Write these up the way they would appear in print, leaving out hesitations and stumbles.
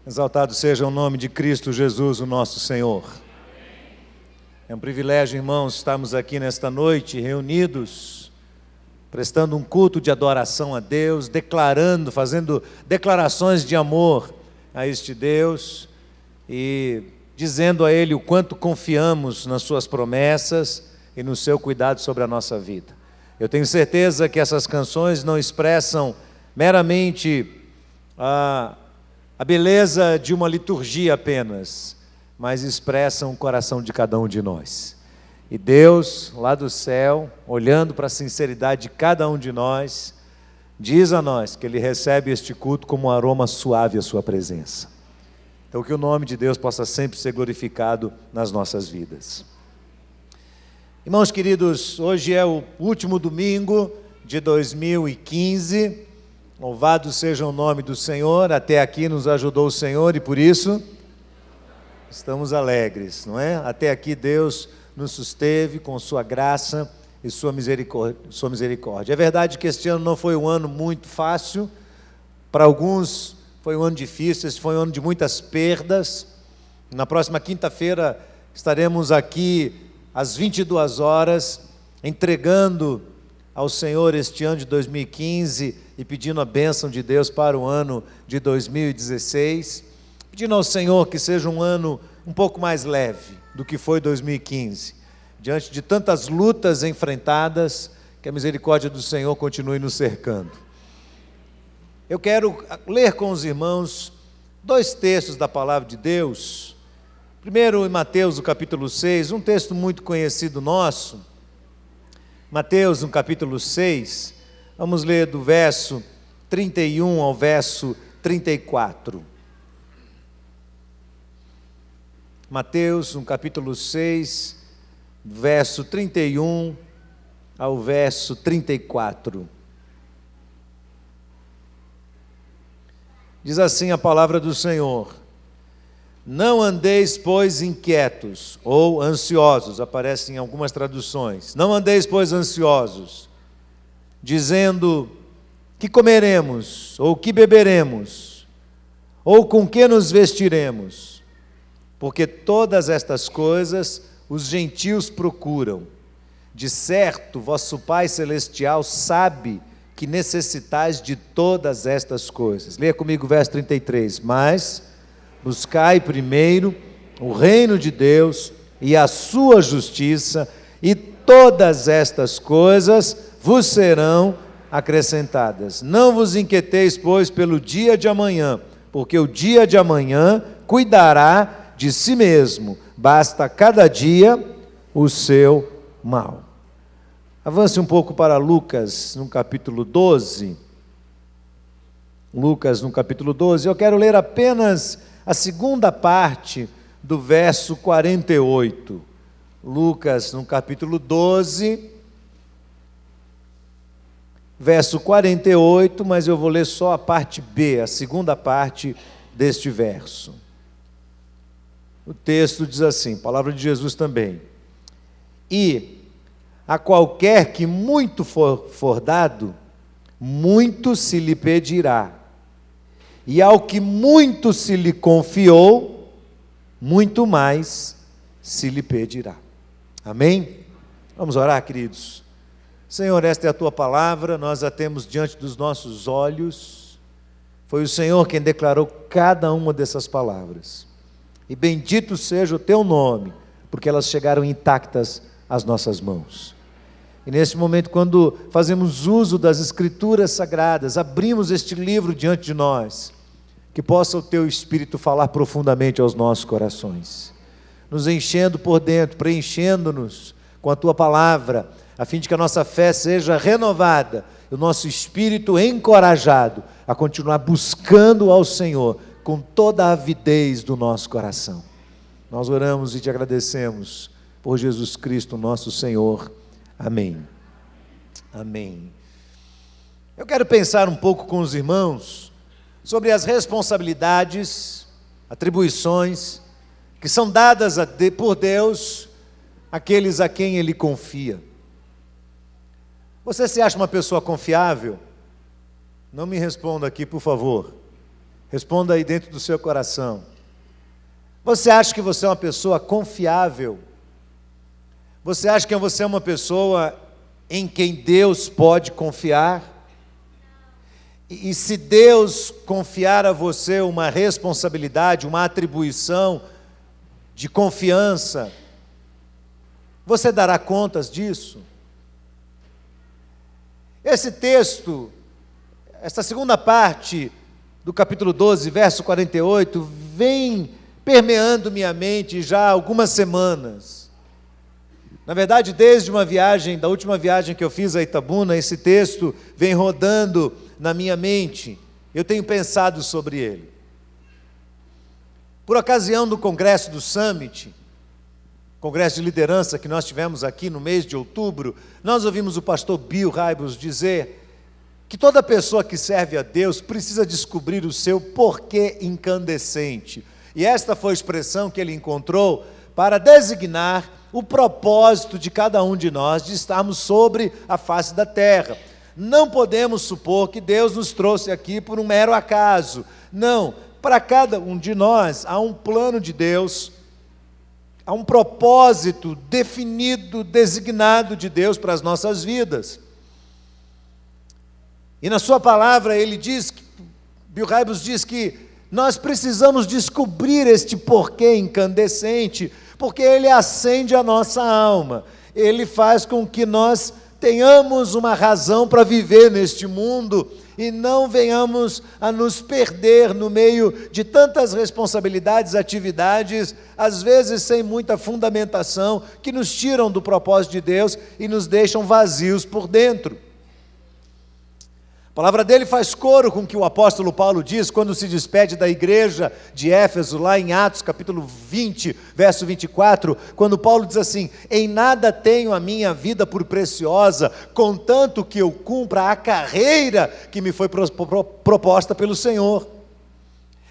Exaltado seja o nome de Cristo Jesus, o nosso Senhor. É um privilégio, irmãos, estarmos aqui nesta noite, reunidos, prestando um culto de adoração a Deus, declarando, fazendo declarações de amor a este Deus e dizendo a Ele o quanto confiamos nas Suas promessas e no Seu cuidado sobre a nossa vida. Eu tenho certeza que essas canções não expressam meramente a beleza de uma liturgia apenas, mas expressam o coração de cada um de nós. E Deus, lá do céu, olhando para a sinceridade de cada um de nós, diz a nós que Ele recebe este culto como um aroma suave à Sua presença. Então que o nome de Deus possa sempre ser glorificado nas nossas vidas. Irmãos queridos, hoje é o último domingo de 2015, louvado seja o nome do Senhor, até aqui nos ajudou o Senhor e por isso estamos alegres, não é? Até aqui Deus nos susteve com sua graça e sua misericórdia. É verdade que este ano não foi um ano muito fácil, para alguns foi um ano difícil, esse foi um ano de muitas perdas. Na próxima quinta-feira estaremos aqui às 22 horas, entregando ao Senhor este ano de 2015 e pedindo a bênção de Deus para o ano de 2016, pedindo ao Senhor que seja um ano um pouco mais leve do que foi 2015, diante de tantas lutas enfrentadas, que a misericórdia do Senhor continue nos cercando. Eu quero ler com os irmãos dois textos da palavra de Deus. Primeiro em Mateus, no capítulo 6, um texto muito conhecido nosso. Mateus, no capítulo 6, vamos ler do verso 31 ao verso 34. Mateus, no capítulo 6, verso 31 ao verso 34. Diz assim a palavra do Senhor: não andeis, pois, inquietos ou ansiosos, aparece em algumas traduções. Não andeis, pois, ansiosos, dizendo: que comeremos, ou que beberemos, ou com que nos vestiremos? Porque todas estas coisas os gentios procuram. De certo, vosso Pai Celestial sabe que necessitais de todas estas coisas. Leia comigo o verso 33. Mas buscai primeiro o reino de Deus e a sua justiça, e todas estas coisas vos serão acrescentadas. Não vos inquieteis, pois, pelo dia de amanhã, porque o dia de amanhã cuidará de si mesmo, basta cada dia o seu mal. Avance um pouco para Lucas, no capítulo 12. Lucas, no capítulo 12, eu quero ler apenas a segunda parte do verso 48. Lucas, no capítulo 12, verso 48, mas eu vou ler só a parte B, a segunda parte deste verso. O texto diz assim, palavra de Jesus também: e a qualquer que muito for dado, muito se lhe pedirá, e ao que muito se lhe confiou, muito mais se lhe pedirá. Amém? Vamos orar, queridos. Senhor, esta é a Tua palavra, nós a temos diante dos nossos olhos. Foi o Senhor quem declarou cada uma dessas palavras. E bendito seja o Teu nome, porque elas chegaram intactas às nossas mãos. E neste momento, quando fazemos uso das Escrituras Sagradas, abrimos este livro diante de nós, que possa o Teu Espírito falar profundamente aos nossos corações, nos enchendo por dentro, preenchendo-nos com a Tua palavra, a fim de que a nossa fé seja renovada, e o nosso espírito encorajado a continuar buscando ao Senhor, com toda a avidez do nosso coração. Nós oramos e Te agradecemos por Jesus Cristo, nosso Senhor. Amém. Amém. Eu quero pensar um pouco com os irmãos sobre as responsabilidades, atribuições que são dadas por Deus àqueles a quem Ele confia. Você se acha uma pessoa confiável? Não me responda aqui, por favor. Responda aí dentro do seu coração. Você acha que você é uma pessoa confiável? Você acha que você é uma pessoa em quem Deus pode confiar? E se Deus confiar a você uma responsabilidade, uma atribuição de confiança, você dará contas disso? Esse texto, esta segunda parte do capítulo 12, verso 48, vem permeando minha mente já há algumas semanas. Na verdade, desde da última viagem que eu fiz a Itabuna, esse texto vem rodando na minha mente. Eu tenho pensado sobre ele. Por ocasião do congresso do Summit, congresso de liderança que nós tivemos aqui no mês de outubro, nós ouvimos o pastor Bill Hybels dizer que toda pessoa que serve a Deus precisa descobrir o seu porquê incandescente. E esta foi a expressão que ele encontrou para designar o propósito de cada um de nós de estarmos sobre a face da terra. Não podemos supor que Deus nos trouxe aqui por um mero acaso. Não, para cada um de nós há um plano de Deus, há um propósito definido, designado de Deus para as nossas vidas. E na sua palavra ele diz, Bill Hybels diz que nós precisamos descobrir este porquê incandescente, porque ele acende a nossa alma, ele faz com que nós tenhamos uma razão para viver neste mundo e não venhamos a nos perder no meio de tantas responsabilidades, atividades, às vezes sem muita fundamentação, que nos tiram do propósito de Deus e nos deixam vazios por dentro. A palavra dele faz coro com o que o apóstolo Paulo diz quando se despede da igreja de Éfeso, lá em Atos capítulo 20, verso 24, quando Paulo diz assim: em nada tenho a minha vida por preciosa, contanto que eu cumpra a carreira que me foi proposta pelo Senhor.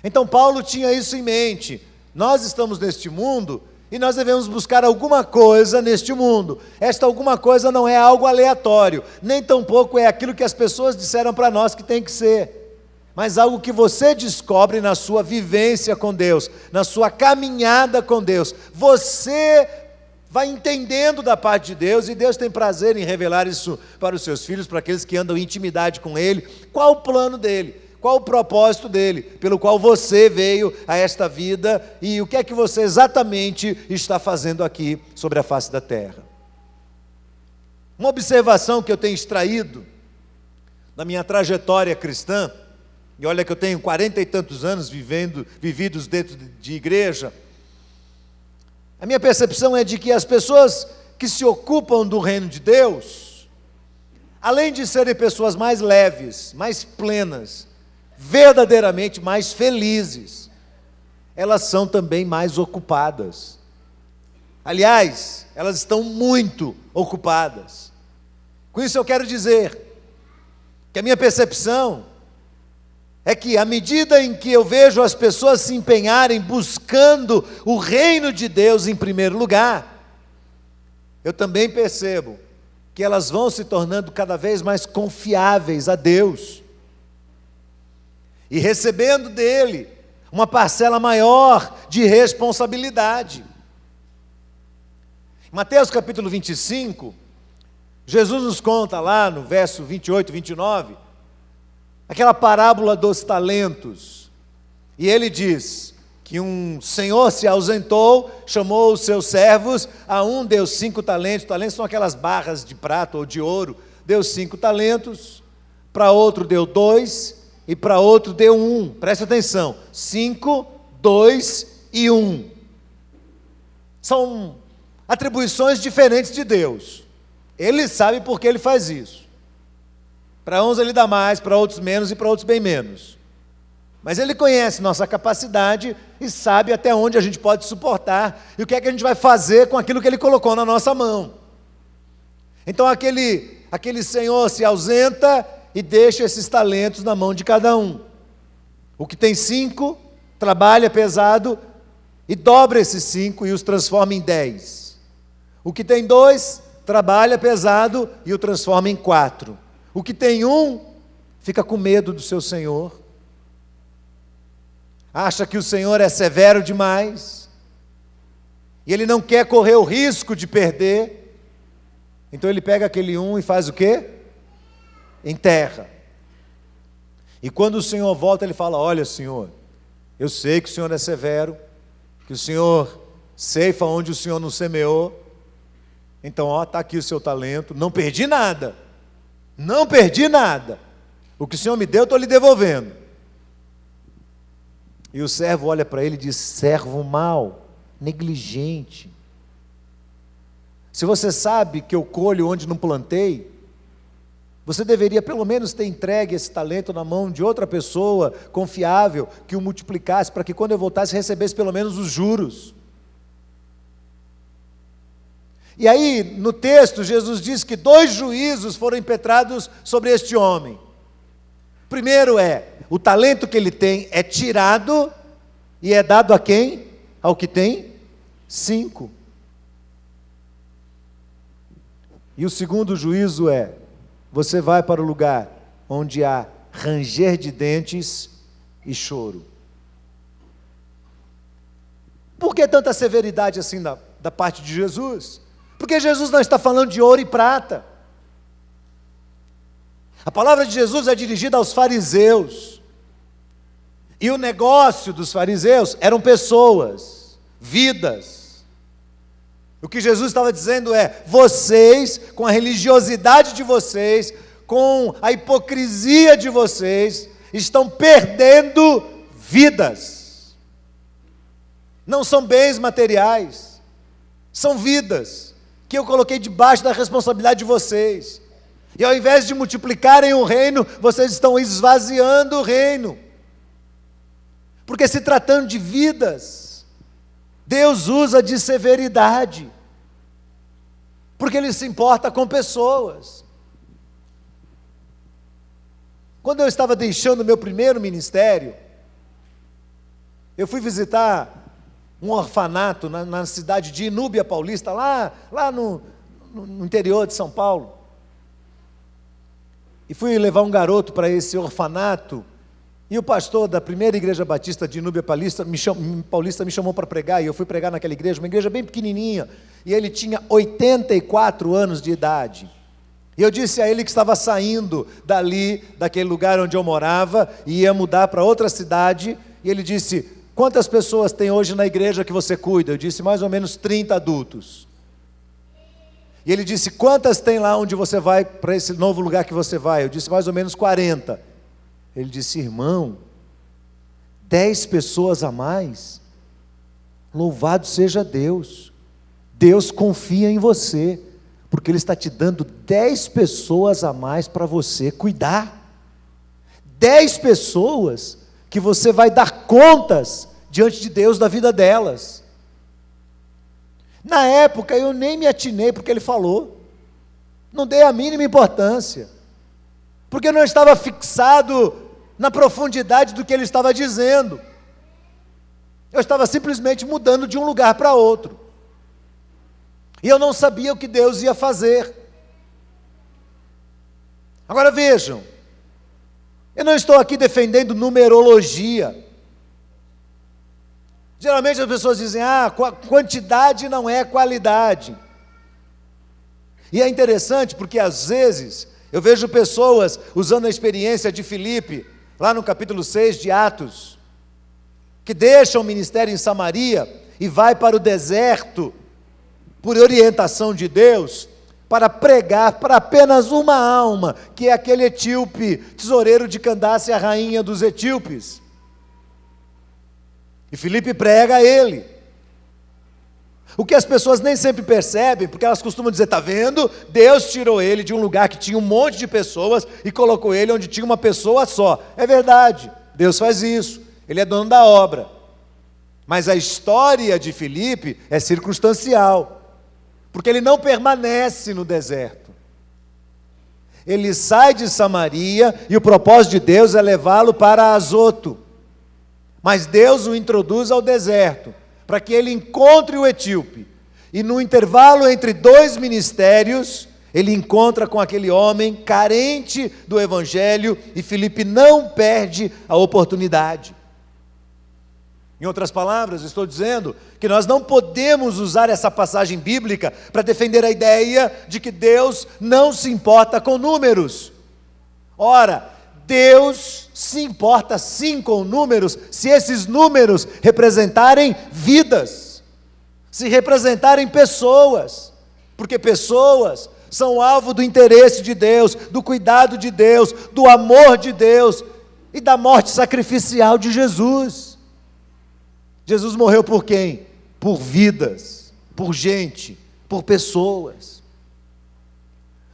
Então Paulo tinha isso em mente. Nós estamos neste mundo e nós devemos buscar alguma coisa neste mundo. Esta alguma coisa não é algo aleatório, nem tampouco é aquilo que as pessoas disseram para nós que tem que ser, mas algo que você descobre na sua vivência com Deus, na sua caminhada com Deus. Você vai entendendo da parte de Deus, e Deus tem prazer em revelar isso para os seus filhos, para aqueles que andam em intimidade com Ele. Qual o plano dele? Qual o propósito dele, pelo qual você veio a esta vida, e o que é que você exatamente está fazendo aqui sobre a face da terra? Uma observação que eu tenho extraído da minha trajetória cristã, e olha que eu tenho 40 e tantos anos vividos dentro de igreja, a minha percepção é de que as pessoas que se ocupam do reino de Deus, além de serem pessoas mais leves, mais plenas, verdadeiramente mais felizes, elas são também mais ocupadas. Aliás, elas estão muito ocupadas. Com isso eu quero dizer que a minha percepção é que à medida em que eu vejo as pessoas se empenharem buscando o reino de Deus em primeiro lugar, eu também percebo que elas vão se tornando cada vez mais confiáveis a Deus, e recebendo dele uma parcela maior de responsabilidade. Em Mateus capítulo 25, Jesus nos conta lá no verso 28 e 29, aquela parábola dos talentos, e ele diz que um senhor se ausentou, chamou os seus servos, a um deu 5 talentos, talentos são aquelas barras de prata ou de ouro, deu 5 talentos, para outro deu 2, e para outro deu 1, presta atenção, 5, 2 e 1, são atribuições diferentes de Deus, Ele sabe por que Ele faz isso, para uns Ele dá mais, para outros menos e para outros bem menos, mas Ele conhece nossa capacidade e sabe até onde a gente pode suportar, e o que é que a gente vai fazer com aquilo que Ele colocou na nossa mão. Então aquele senhor se ausenta e deixa esses talentos na mão de cada um. O que tem 5, trabalha pesado e dobra esses 5 e os transforma em 10. O que tem 2, trabalha pesado e o transforma em 4. O que tem 1, fica com medo do seu senhor. acha que o Senhor é severo demais, e ele não quer correr o risco de perder, então ele pega aquele e faz o quê? Enterra. E quando o Senhor volta, ele fala: olha, Senhor, eu sei que o Senhor é severo, que o Senhor ceifa onde o Senhor não semeou, então está aqui o seu talento, não perdi nada, não perdi nada, o que o Senhor me deu eu estou lhe devolvendo. E o servo olha para ele e diz: servo mau, negligente, se você sabe que eu colho onde não plantei, você deveria pelo menos ter entregue esse talento na mão de outra pessoa confiável, que o multiplicasse, para que quando eu voltasse recebesse pelo menos os juros. E aí, no texto, Jesus diz que 2 juízos foram impetrados sobre este homem. Primeiro o talento que ele tem é tirado e é dado a quem? Ao que tem 5. E o segundo juízo você vai para o lugar onde há ranger de dentes e choro. Por que tanta severidade assim da parte de Jesus? Porque Jesus não está falando de ouro e prata. A palavra de Jesus é dirigida aos fariseus. E o negócio dos fariseus eram pessoas, vidas. O que Jesus estava dizendo vocês, com a religiosidade de vocês, com a hipocrisia de vocês, estão perdendo vidas. Não são bens materiais, são vidas, que eu coloquei debaixo da responsabilidade de vocês. E ao invés de multiplicarem o reino, vocês estão esvaziando o reino. Porque se tratando de vidas, Deus usa de severidade, porque Ele se importa com pessoas. Quando eu estava deixando o meu primeiro ministério, eu fui visitar um orfanato na cidade de Inúbia Paulista, lá no interior de São Paulo. E fui levar um garoto para esse orfanato, e o pastor da primeira igreja batista de Inúbia Paulista me chamou para pregar, e eu fui pregar naquela igreja, uma igreja bem pequenininha, e ele tinha 84 anos de idade. E eu disse a ele que estava saindo daquele lugar onde eu morava, e ia mudar para outra cidade, e ele disse: quantas pessoas tem hoje na igreja que você cuida? Eu disse: mais ou menos 30 adultos. E ele disse: quantas tem lá onde você vai, para esse novo lugar que você vai? Eu disse: mais ou menos 40. Ele disse: irmão, 10 pessoas a mais? Louvado seja Deus. Deus confia em você, porque Ele está te dando 10 pessoas a mais para você cuidar. 10 pessoas que você vai dar contas diante de Deus da vida delas. Na época eu nem me atinei porque ele falou, não dei a mínima importância, porque eu não estava fixado na profundidade do que ele estava dizendo. Eu estava simplesmente mudando de um lugar para outro, e eu não sabia o que Deus ia fazer. Agora vejam, eu não estou aqui defendendo numerologia. Geralmente as pessoas dizem: quantidade não é qualidade. E é interessante porque às vezes eu vejo pessoas usando a experiência de Filipe, lá no capítulo 6 de Atos, que deixam o ministério em Samaria e vai para o deserto, por orientação de Deus, para pregar para apenas uma alma, que é aquele etíope, tesoureiro de Candace, a rainha dos etíopes. E Filipe prega a ele. O que as pessoas nem sempre percebem, porque elas costumam dizer: está vendo? Deus tirou ele de um lugar que tinha um monte de pessoas e colocou ele onde tinha uma pessoa só. É verdade, Deus faz isso, Ele é dono da obra. Mas a história de Filipe é circunstancial, porque ele não permanece no deserto. Ele sai de Samaria e o propósito de Deus é levá-lo para Azoto. Mas Deus o introduz ao deserto, para que ele encontre o etíope. E no intervalo entre 2 ministérios, ele encontra com aquele homem carente do evangelho, e Filipe não perde a oportunidade. Em outras palavras, estou dizendo que nós não podemos usar essa passagem bíblica para defender a ideia de que Deus não se importa com números. Ora, Deus se importa sim com números, se esses números representarem vidas, se representarem pessoas, porque pessoas são alvo do interesse de Deus, do cuidado de Deus, do amor de Deus e da morte sacrificial de Jesus. Jesus morreu por quem? Por vidas, por gente, por pessoas.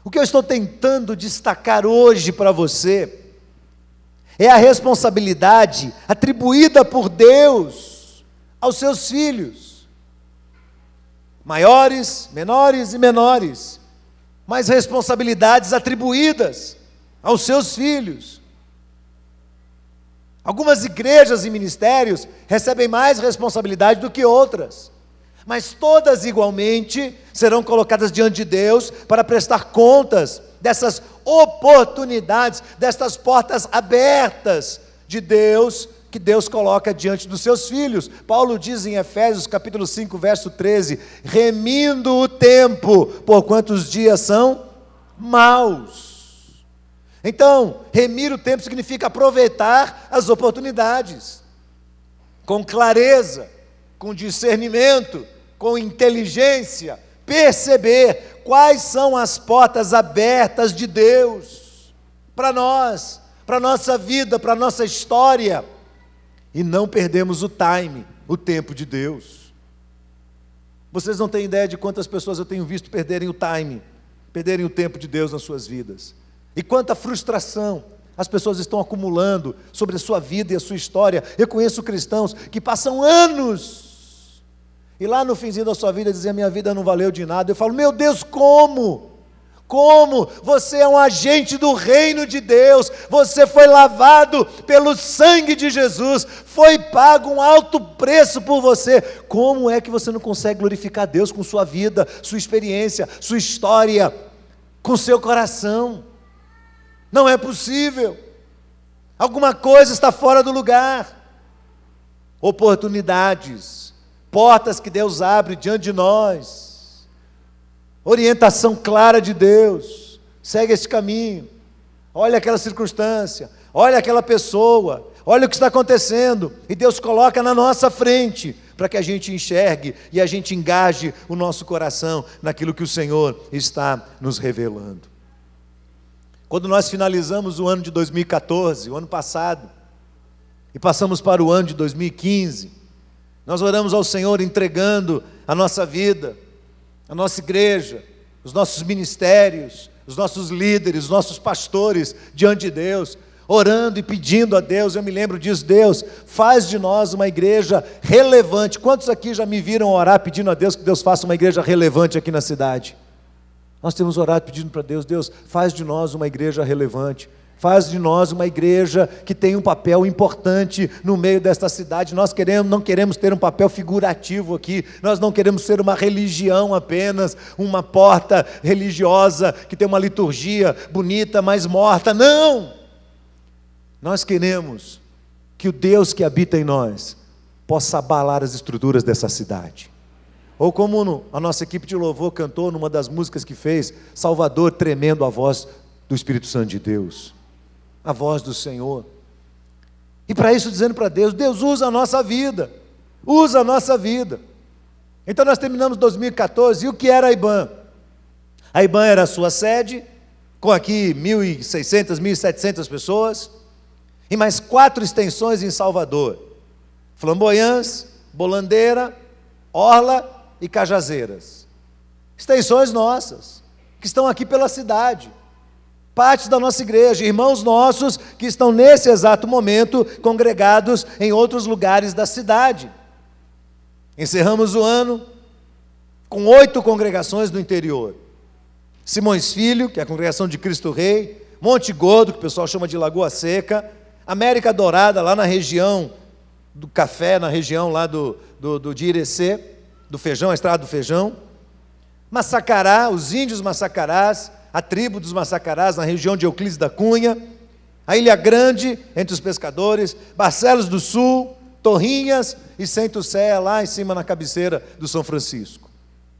O que eu estou tentando destacar hoje para você é a responsabilidade atribuída por Deus aos seus filhos, maiores, menores e menores, mas responsabilidades atribuídas aos seus filhos. Algumas igrejas e ministérios recebem mais responsabilidade do que outras, mas todas igualmente serão colocadas diante de Deus para prestar contas dessas oportunidades, dessas portas abertas de Deus, que Deus coloca diante dos seus filhos. Paulo diz em Efésios capítulo 5, verso 13, remindo o tempo, porquanto os dias são maus. Então, remir o tempo significa aproveitar as oportunidades, com clareza, com discernimento, com inteligência, perceber quais são as portas abertas de Deus, para nós, para a nossa vida, para a nossa história, e não perdemos o time, o tempo de Deus. Vocês não têm ideia de quantas pessoas eu tenho visto perderem o time, perderem o tempo de Deus nas suas vidas. E quanta frustração as pessoas estão acumulando sobre a sua vida e a sua história. Eu conheço cristãos que passam anos, e lá no finzinho da sua vida dizem, a minha vida não valeu de nada. Eu falo, meu Deus, como? Como? Você é um agente do reino de Deus, você foi lavado pelo sangue de Jesus, foi pago um alto preço por você. Como é que você não consegue glorificar Deus com sua vida, sua experiência, sua história, com seu coração? Não é possível. Alguma coisa está fora do lugar. Oportunidades, portas que Deus abre diante de nós, orientação clara de Deus, segue esse caminho, olha aquela circunstância, olha aquela pessoa, olha o que está acontecendo, e Deus coloca na nossa frente, para que a gente enxergue e a gente engaje o nosso coração naquilo que o Senhor está nos revelando. Quando nós finalizamos o ano de 2014, o ano passado, e passamos para o ano de 2015, nós oramos ao Senhor entregando a nossa vida, a nossa igreja, os nossos ministérios, os nossos líderes, os nossos pastores diante de Deus, orando e pedindo a Deus. Eu me lembro disso, Deus, faz de nós uma igreja relevante. Quantos aqui já me viram orar pedindo a Deus que Deus faça uma igreja relevante aqui na cidade? Nós temos orado pedindo para Deus, Deus, faz de nós uma igreja relevante, faz de nós uma igreja que tem um papel importante no meio desta cidade. Nós não queremos ter um papel figurativo aqui, nós não queremos ser uma religião apenas, uma porta religiosa que tem uma liturgia bonita, mas morta. Não! Nós queremos que o Deus que habita em nós possa abalar as estruturas dessa cidade. Ou como a nossa equipe de louvor cantou numa das músicas que fez, Salvador tremendo a voz do Espírito Santo de Deus, a voz do Senhor. E para isso dizendo para Deus, Deus usa a nossa vida, usa a nossa vida. Então nós terminamos 2014, e o que era a IBAN? A IBAN era a sua sede, com aqui 1.600, 1.700 pessoas, e mais 4 extensões em Salvador, Flamboyãs, Bolandeira, Orla e Cajazeiras, extensões nossas, que estão aqui pela cidade, parte da nossa igreja, irmãos nossos que estão nesse exato momento congregados em outros lugares da cidade. Encerramos o ano com 8 congregações no interior, Simões Filho, que é a congregação de Cristo Rei, Monte Gordo, que o pessoal chama de Lagoa Seca, América Dourada, lá na região do Café, na região lá de Irecê, do Feijão, a estrada do Feijão, Massacará, os índios Massacarás, a tribo dos Massacarás, na região de Euclides da Cunha, a Ilha Grande, entre os pescadores, Barcelos do Sul, Torrinhas e Centro-Sé, lá em cima na cabeceira do São Francisco.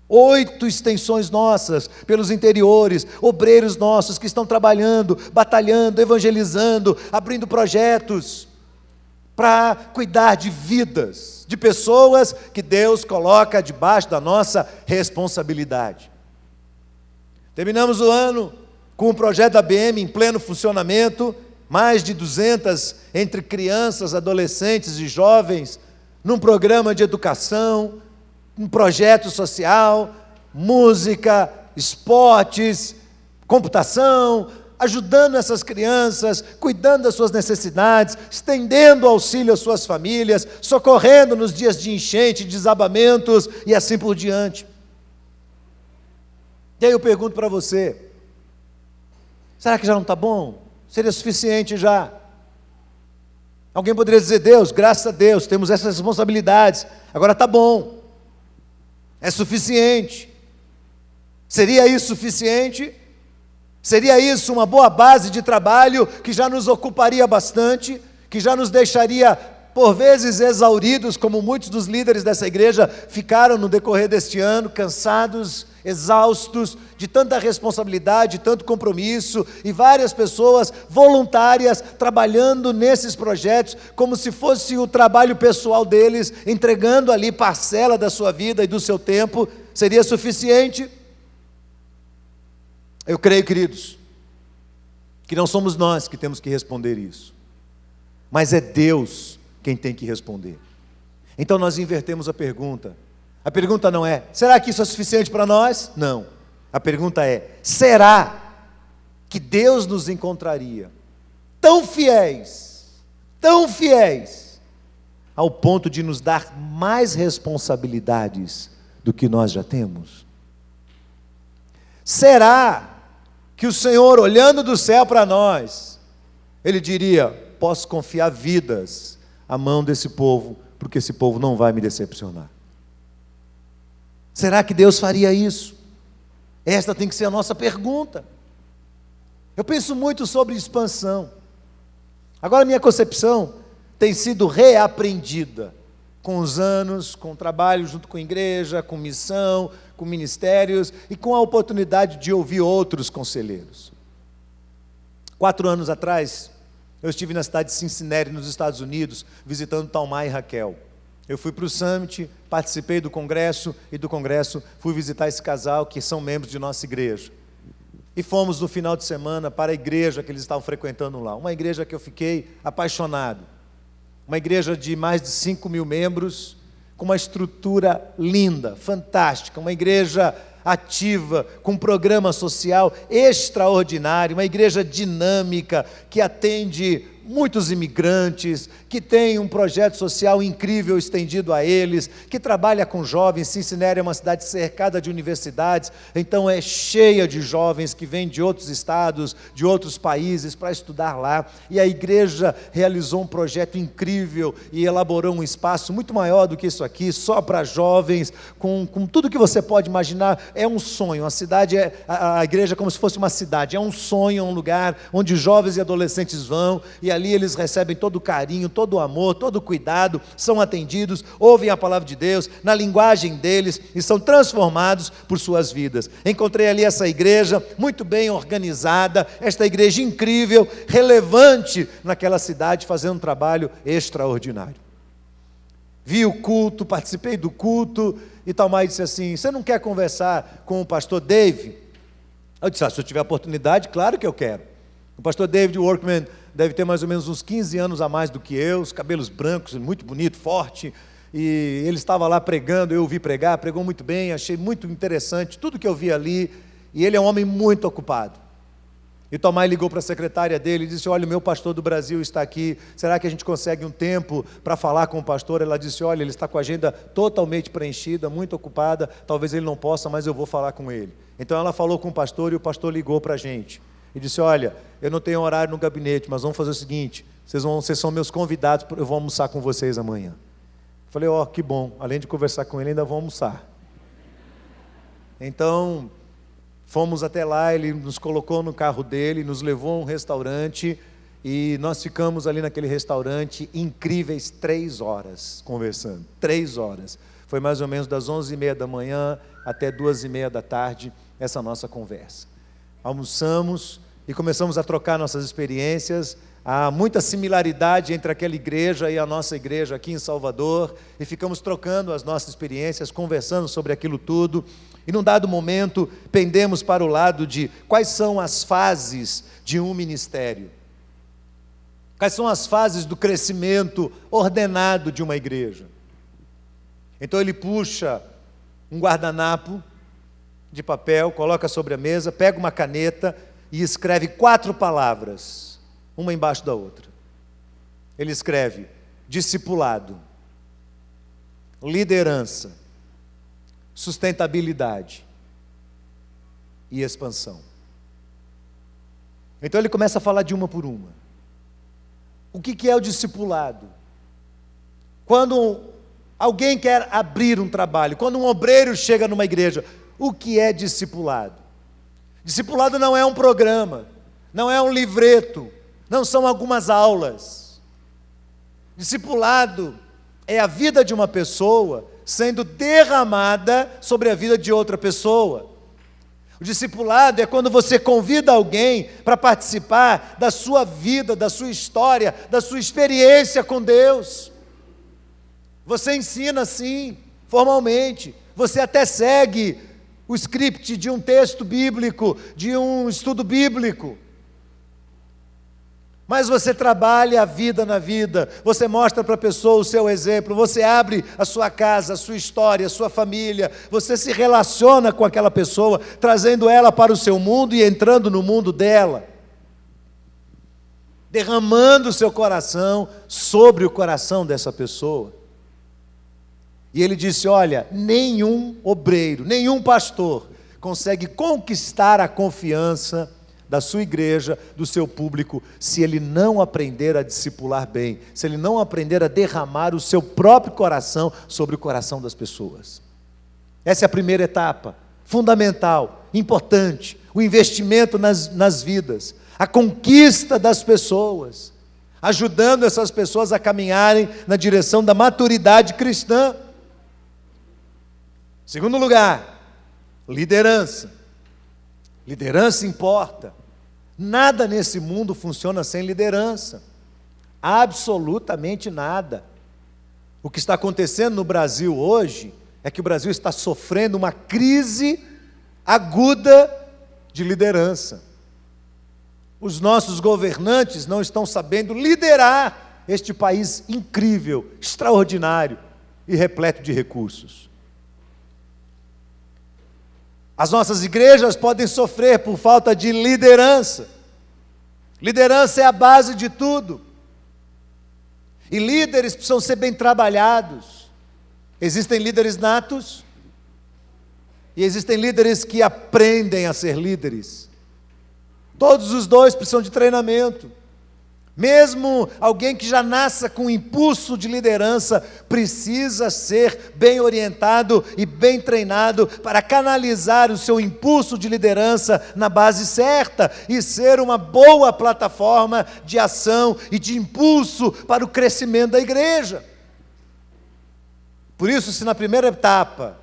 8 extensões nossas pelos interiores, obreiros nossos que estão trabalhando, batalhando, evangelizando, abrindo projetos para cuidar de vidas, de pessoas que Deus coloca debaixo da nossa responsabilidade. Terminamos o ano com o projeto da BM em pleno funcionamento, mais de 200 entre crianças, adolescentes e jovens, num programa de educação, um projeto social, música, esportes, computação, ajudando essas crianças, cuidando das suas necessidades, estendendo auxílio às suas famílias, socorrendo nos dias de enchente, desabamentos e assim por diante. E aí eu pergunto para você, será que já não está bom? Seria suficiente já? Alguém poderia dizer, Deus, graças a Deus, temos essas responsabilidades, agora está bom, é suficiente. Seria isso suficiente? Seria isso uma boa base de trabalho que já nos ocuparia bastante, que já nos deixaria, por vezes, exauridos, como muitos dos líderes dessa igreja ficaram no decorrer deste ano, cansados, exaustos, de tanta responsabilidade, de tanto compromisso, e várias pessoas voluntárias trabalhando nesses projetos, como se fosse o trabalho pessoal deles, entregando ali parcela da sua vida e do seu tempo. Seria suficiente? Eu creio, queridos, que não somos nós que temos que responder isso, mas é Deus quem tem que responder. Então nós invertemos a pergunta. A pergunta não é, será que isso é suficiente para nós? Não. A pergunta é, será que Deus nos encontraria tão fiéis, ao ponto de nos dar mais responsabilidades do que nós já temos? Será que o Senhor, olhando do céu para nós, Ele diria, posso confiar vidas à mão desse povo, porque esse povo não vai me decepcionar? Será que Deus faria isso? Esta tem que ser a nossa pergunta. Eu penso muito sobre expansão. Agora minha concepção tem sido reaprendida com os anos, com o trabalho junto com a igreja, com missão, com ministérios e com a oportunidade de ouvir outros conselheiros. 4 anos atrás, eu estive na cidade de Cincinnati, nos Estados Unidos, visitando Talmai e Raquel. Eu fui para o Summit, participei do congresso, e do congresso fui visitar esse casal que são membros de nossa igreja. E fomos no final de semana para a igreja que eles estavam frequentando lá, uma igreja que eu fiquei apaixonado, uma igreja de mais de 5.000 membros, com uma estrutura linda, fantástica, uma igreja ativa, com um programa social extraordinário, uma igreja dinâmica, que atende muitos imigrantes, que tem um projeto social incrível estendido a eles, que trabalha com jovens. Cincinnati é uma cidade cercada de universidades, então é cheia de jovens que vêm de outros estados, de outros países para estudar lá, e a igreja realizou um projeto incrível e elaborou um espaço muito maior do que isso aqui, só para jovens, com tudo que você pode imaginar. É um sonho, a igreja é como se fosse uma cidade, é um sonho, é um lugar onde jovens e adolescentes vão, e ali eles recebem todo o carinho, todo o amor, todo o cuidado, são atendidos, ouvem a palavra de Deus, na linguagem deles, e são transformados por suas vidas. Encontrei ali essa igreja, muito bem organizada, esta igreja incrível, relevante naquela cidade, fazendo um trabalho extraordinário. Vi o culto, participei do culto, e Talmai disse assim, você não quer conversar com o pastor Dave? Eu disse, se eu tiver oportunidade, claro que eu quero. O pastor David Workman deve ter mais ou menos uns 15 anos a mais do que eu, os cabelos brancos, muito bonito, forte, e ele estava lá pregando, eu ouvi pregar, pregou muito bem, achei muito interessante tudo que eu vi ali, e ele é um homem muito ocupado. E Tomai ligou para a secretária dele e disse, olha, o meu pastor do Brasil está aqui, será que a gente consegue um tempo para falar com o pastor? Ela disse, olha, ele está com a agenda totalmente preenchida, muito ocupada, talvez ele não possa, mas eu vou falar com ele. Então ela falou com o pastor e o pastor ligou para a gente. E disse, olha, eu não tenho horário no gabinete, mas vamos fazer o seguinte, vocês são meus convidados, eu vou almoçar com vocês amanhã. Falei, que bom, além de conversar com ele, ainda vou almoçar. Então, fomos até lá, ele nos colocou no carro dele, nos levou a um restaurante, E nós ficamos ali naquele restaurante incríveis 3 horas conversando, 3 horas. Foi mais ou menos das 11h30 da manhã até 2h30 da tarde essa nossa conversa. Almoçamos e começamos a trocar nossas experiências. Há muita similaridade entre aquela igreja e a nossa igreja aqui em Salvador, e ficamos trocando as nossas experiências, conversando sobre aquilo tudo, e num dado momento pendemos para o lado de quais são as fases de um ministério, quais são as fases do crescimento ordenado de uma igreja. Então ele puxa um guardanapo de papel, coloca sobre a mesa, pega uma caneta e escreve 4 palavras, uma embaixo da outra. Ele escreve: discipulado, liderança, sustentabilidade e expansão. Então ele começa a falar de uma por uma. O que é o discipulado? Quando alguém quer abrir um trabalho, quando um obreiro chega numa igreja, o que é discipulado? Discipulado não é um programa, não é um livreto, não são algumas aulas. Discipulado é a vida de uma pessoa sendo derramada sobre a vida de outra pessoa. O discipulado é quando você convida alguém para participar da sua vida, da sua história, da sua experiência com Deus. Você ensina sim, formalmente, você até segue o script de um texto bíblico, de um estudo bíblico. Mas você trabalha a vida na vida, você mostra para a pessoa o seu exemplo, você abre a sua casa, a sua história, a sua família, você se relaciona com aquela pessoa, trazendo ela para o seu mundo e entrando no mundo dela, derramando o seu coração sobre o coração dessa pessoa. E ele disse: olha, nenhum obreiro, nenhum pastor consegue conquistar a confiança da sua igreja, do seu público, se ele não aprender a discipular bem, se ele não aprender a derramar o seu próprio coração sobre o coração das pessoas. Essa é a primeira etapa, fundamental, importante, o investimento nas vidas, a conquista das pessoas, ajudando essas pessoas a caminharem na direção da maturidade cristã. Segundo lugar, liderança. Liderança importa. Nada nesse mundo funciona sem liderança. Absolutamente nada. O que está acontecendo no Brasil hoje é que o Brasil está sofrendo uma crise aguda de liderança. Os nossos governantes não estão sabendo liderar este país incrível, extraordinário e repleto de recursos. As nossas igrejas podem sofrer por falta de liderança. Liderança é a base de tudo. E líderes precisam ser bem trabalhados. Existem líderes natos e existem líderes que aprendem a ser líderes. Todos os dois precisam de treinamento. Mesmo alguém que já nasça com impulso de liderança, precisa ser bem orientado e bem treinado para canalizar o seu impulso de liderança na base certa e ser uma boa plataforma de ação e de impulso para o crescimento da igreja. Por isso, se na primeira etapa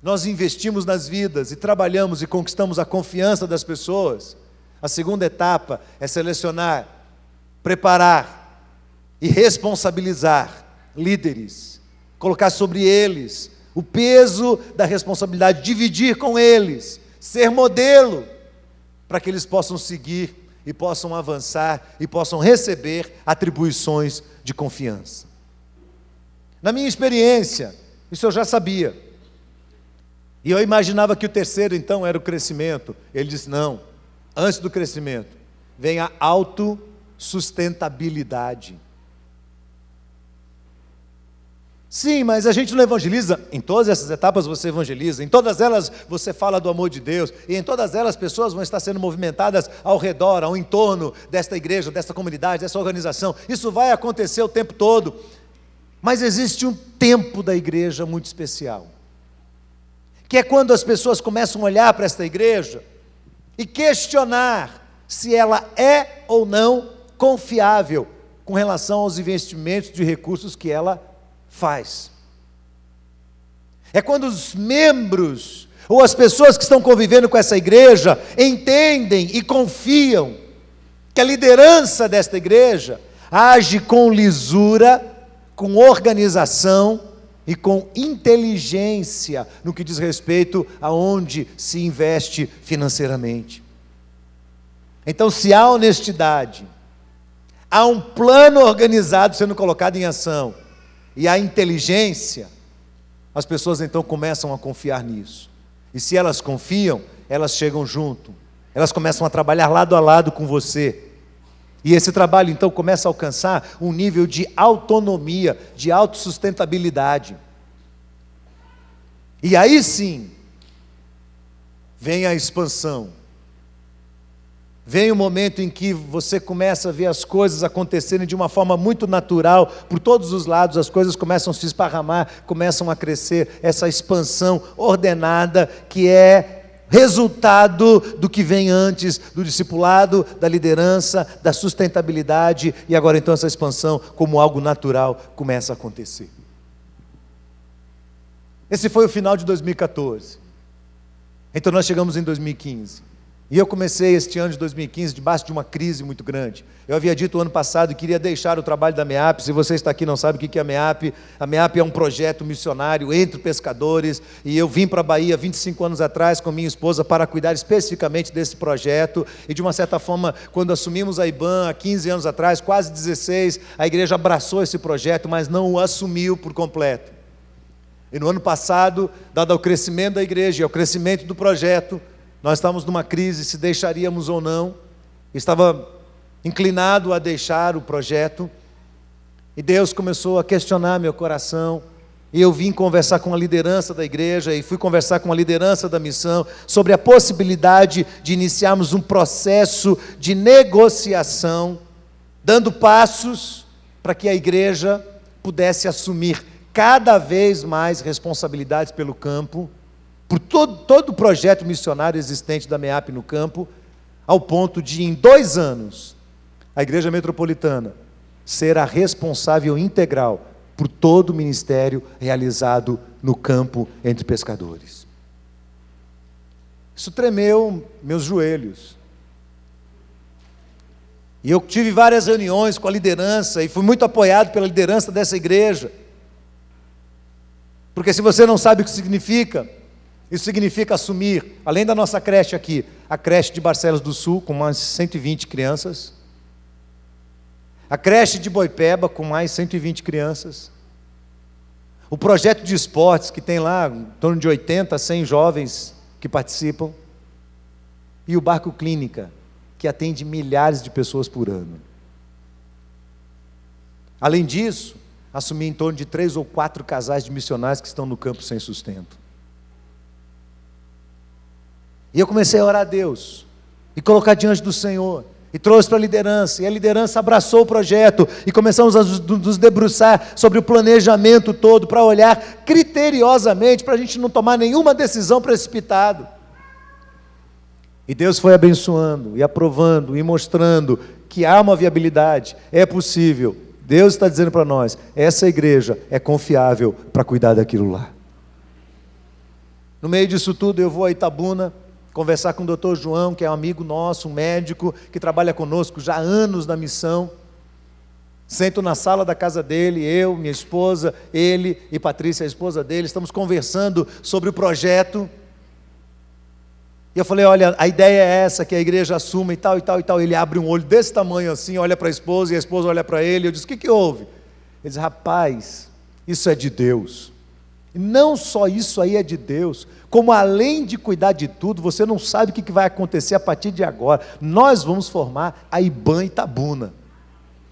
nós investimos nas vidas e trabalhamos e conquistamos a confiança das pessoas, a segunda etapa é selecionar, preparar e responsabilizar líderes, colocar sobre eles o peso da responsabilidade, dividir com eles, ser modelo, para que eles possam seguir e possam avançar e possam receber atribuições de confiança. Na minha experiência, isso eu já sabia, e eu imaginava que o terceiro então era o crescimento. Ele disse: não, antes do crescimento vem a autossustentabilidade. Sim, mas a gente não evangeliza. Em todas essas etapas você evangeliza, em todas elas você fala do amor de Deus, e em todas elas pessoas vão estar sendo movimentadas ao redor, ao entorno desta igreja, desta comunidade, dessa organização. Isso vai acontecer o tempo todo, mas existe um tempo da igreja muito especial, que é quando as pessoas começam a olhar para esta igreja e questionar se ela é ou não confiável com relação aos investimentos de recursos que ela faz. É quando os membros ou as pessoas que estão convivendo com essa igreja entendem e confiam que a liderança desta igreja age com lisura, com organização e com inteligência no que diz respeito a onde se investe financeiramente. Então, se há honestidade, há um plano organizado sendo colocado em ação e há inteligência, as pessoas então começam a confiar nisso. E se elas confiam, elas chegam junto, elas começam a trabalhar lado a lado com você. E esse trabalho então começa a alcançar um nível de autonomia, de autossustentabilidade. E aí sim, vem a expansão. Vem o momento em que você começa a ver as coisas acontecerem de uma forma muito natural, por todos os lados as coisas começam a se esparramar, começam a crescer, essa expansão ordenada que é resultado do que vem antes, do discipulado, da liderança, da sustentabilidade, e agora então essa expansão como algo natural começa a acontecer. Esse foi o final de 2014, então nós chegamos em 2015, e eu comecei este ano de 2015 debaixo de uma crise muito grande. Eu havia dito o ano passado que queria deixar o trabalho da MEAP. Se você está aqui e não sabe o que é a MEAP é um projeto missionário entre pescadores, e eu vim para a Bahia 25 anos atrás com minha esposa para cuidar especificamente desse projeto, e de uma certa forma, quando assumimos a IBAN há 15 anos atrás, quase 16, a igreja abraçou esse projeto, mas não o assumiu por completo. E no ano passado, dado ao crescimento da igreja e ao crescimento do projeto, nós estávamos numa crise, se deixaríamos ou não. Estava inclinado a deixar o projeto, e Deus começou a questionar meu coração, e eu vim conversar com a liderança da igreja, e fui conversar com a liderança da missão, sobre a possibilidade de iniciarmos um processo de negociação, dando passos para que a igreja pudesse assumir cada vez mais responsabilidades pelo campo, por todo o projeto missionário existente da MEAP no campo, ao ponto de, em 2 anos, a Igreja Metropolitana ser a responsável integral por todo o ministério realizado no campo entre pescadores. Isso tremeu meus joelhos. E eu tive várias reuniões com a liderança, e fui muito apoiado pela liderança dessa igreja. Porque se você não sabe o que significa, isso significa assumir, além da nossa creche aqui, a creche de Barcelos do Sul, com mais 120 crianças, a creche de Boipeba, com mais 120 crianças, o projeto de esportes, que tem lá em torno de 80 a 100 jovens que participam, e o Barco Clínica, que atende milhares de pessoas por ano. Além disso, assumi em torno de 3 ou 4 casais de missionários que estão no campo sem sustento. E eu comecei a orar a Deus, e colocar diante do Senhor, e trouxe para a liderança, e a liderança abraçou o projeto, e começamos a nos debruçar sobre o planejamento todo, para olhar criteriosamente, para a gente não tomar nenhuma decisão precipitada. E Deus foi abençoando, e aprovando, e mostrando que há uma viabilidade, é possível. Deus está dizendo para nós, essa igreja é confiável para cuidar daquilo lá. No meio disso tudo, eu vou a Itabuna, conversar com o Dr. João, que é um amigo nosso, um médico, que trabalha conosco já há anos na missão. Sento na sala da casa dele, eu, minha esposa, ele e Patrícia, a esposa dele, estamos conversando sobre o projeto. E eu falei, olha, a ideia é essa, que a igreja assuma e tal, e tal, e tal. Ele abre um olho desse tamanho assim, olha para a esposa, e a esposa olha para ele. Eu disse, o que houve? Ele diz, rapaz, isso é de Deus. E não só isso aí é de Deus, como além de cuidar de tudo, você não sabe o que vai acontecer a partir de agora. Nós vamos formar a IBAN Itabuna.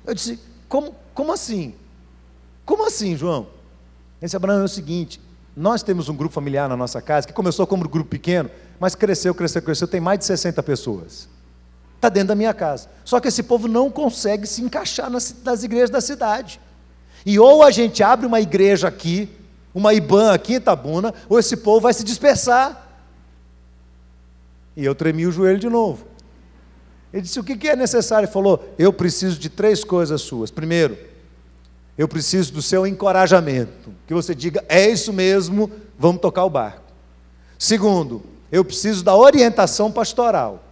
Eu disse, como assim? Como assim, João? Ele disse, Abraão, é o seguinte, nós temos um grupo familiar na nossa casa, que começou como um grupo pequeno, mas cresceu, tem mais de 60 pessoas. Está dentro da minha casa. Só que esse povo não consegue se encaixar nas igrejas da cidade. E ou a gente abre uma igreja aqui, uma IBAN aqui em Itabuna, ou esse povo vai se dispersar. E eu tremi o joelho de novo. Ele disse, o que é necessário? Ele falou, eu preciso de 3 coisas suas. Primeiro, eu preciso do seu encorajamento, que você diga, é isso mesmo, vamos tocar o barco. Segundo, eu preciso da orientação pastoral,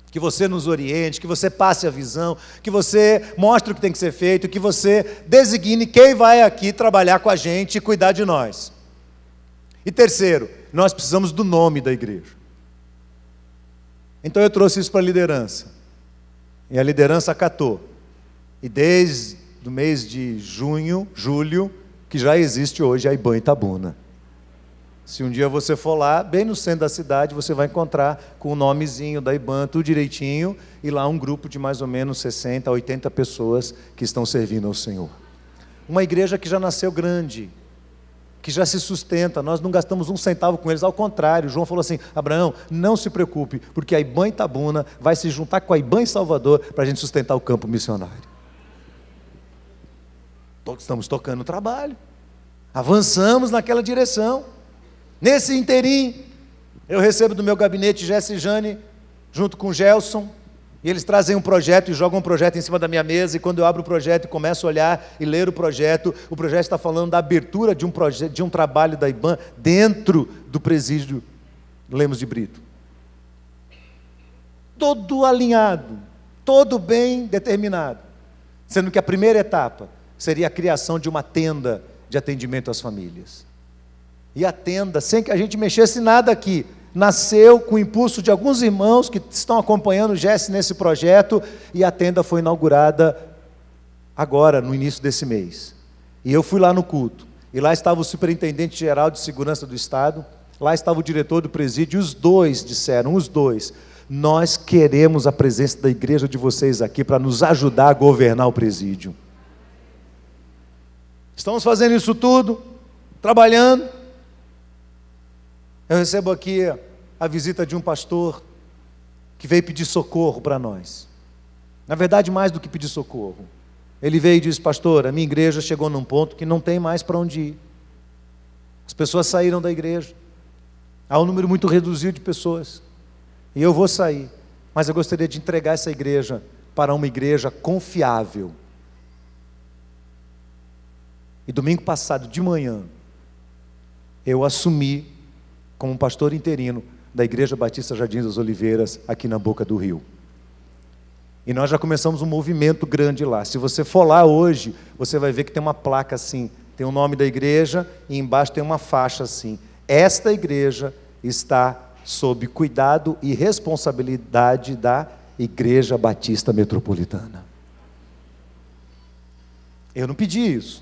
que você nos oriente, que você passe a visão, que você mostre o que tem que ser feito, que você designe quem vai aqui trabalhar com a gente e cuidar de nós. E terceiro, nós precisamos do nome da igreja. Então eu trouxe isso para a liderança, e a liderança acatou, e desde o mês de julho, que já existe hoje a IBAN Itabuna. Se um dia você for lá, bem no centro da cidade, você vai encontrar com o nomezinho da IBAN, tudo direitinho, e lá um grupo de mais ou menos 60, 80 pessoas que estão servindo ao Senhor. Uma igreja que já nasceu grande, que já se sustenta, nós não gastamos um centavo com eles, ao contrário, João falou assim, Abraão, não se preocupe, porque a IBAN Itabuna vai se juntar com a IBAN em Salvador, para a gente sustentar o campo missionário. Estamos tocando o trabalho, avançamos naquela direção. Nesse interim, eu recebo do meu gabinete Jesse e Jane, junto com o Gelson, e eles trazem um projeto e jogam um projeto em cima da minha mesa, e quando eu abro o projeto e começo a olhar e ler o projeto está falando da abertura de um trabalho da IBAN dentro do presídio Lemos de Brito. Todo alinhado, todo bem determinado, sendo que a primeira etapa seria a criação de uma tenda de atendimento às famílias. E a tenda, sem que a gente mexesse nada aqui, nasceu com o impulso de alguns irmãos que estão acompanhando o Jesse nesse projeto, e a tenda foi inaugurada agora, no início desse mês. E eu fui lá no culto, e lá estava o superintendente geral de segurança do Estado, lá estava o diretor do presídio, e os dois disseram, nós queremos a presença da igreja de vocês aqui para nos ajudar a governar o presídio. Estamos fazendo isso tudo, trabalhando. Eu recebo aqui a visita de um pastor que veio pedir socorro para nós. Na verdade, mais do que pedir socorro. Ele veio e disse, pastor, a minha igreja chegou num ponto que não tem mais para onde ir. As pessoas saíram da igreja. Há um número muito reduzido de pessoas. E eu vou sair. Mas eu gostaria de entregar essa igreja para uma igreja confiável. E domingo passado, de manhã, eu assumi como pastor interino da Igreja Batista Jardim das Oliveiras, aqui na Boca do Rio. E nós já começamos um movimento grande lá. Se você for lá hoje, você vai ver que tem uma placa assim, tem o nome da igreja e embaixo tem uma faixa assim. Esta igreja está sob cuidado e responsabilidade da Igreja Batista Metropolitana. Eu não pedi isso,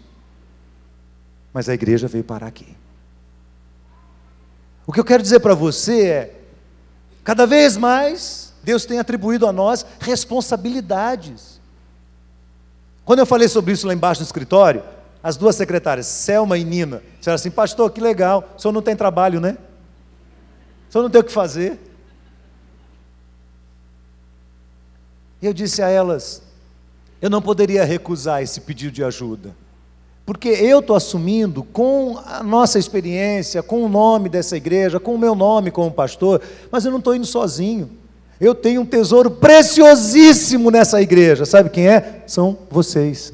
mas a igreja veio parar aqui. O que eu quero dizer para você é, cada vez mais, Deus tem atribuído a nós responsabilidades. Quando eu falei sobre isso lá embaixo no escritório, as duas secretárias, Selma e Nina, disseram assim, pastor, que legal, o senhor não tem trabalho, né? O senhor não tem o que fazer. E eu disse a elas, eu não poderia recusar esse pedido de ajuda. Porque eu estou assumindo, com a nossa experiência, com o nome dessa igreja, com o meu nome como pastor, mas eu não estou indo sozinho. Eu tenho um tesouro preciosíssimo nessa igreja. Sabe quem é? São vocês.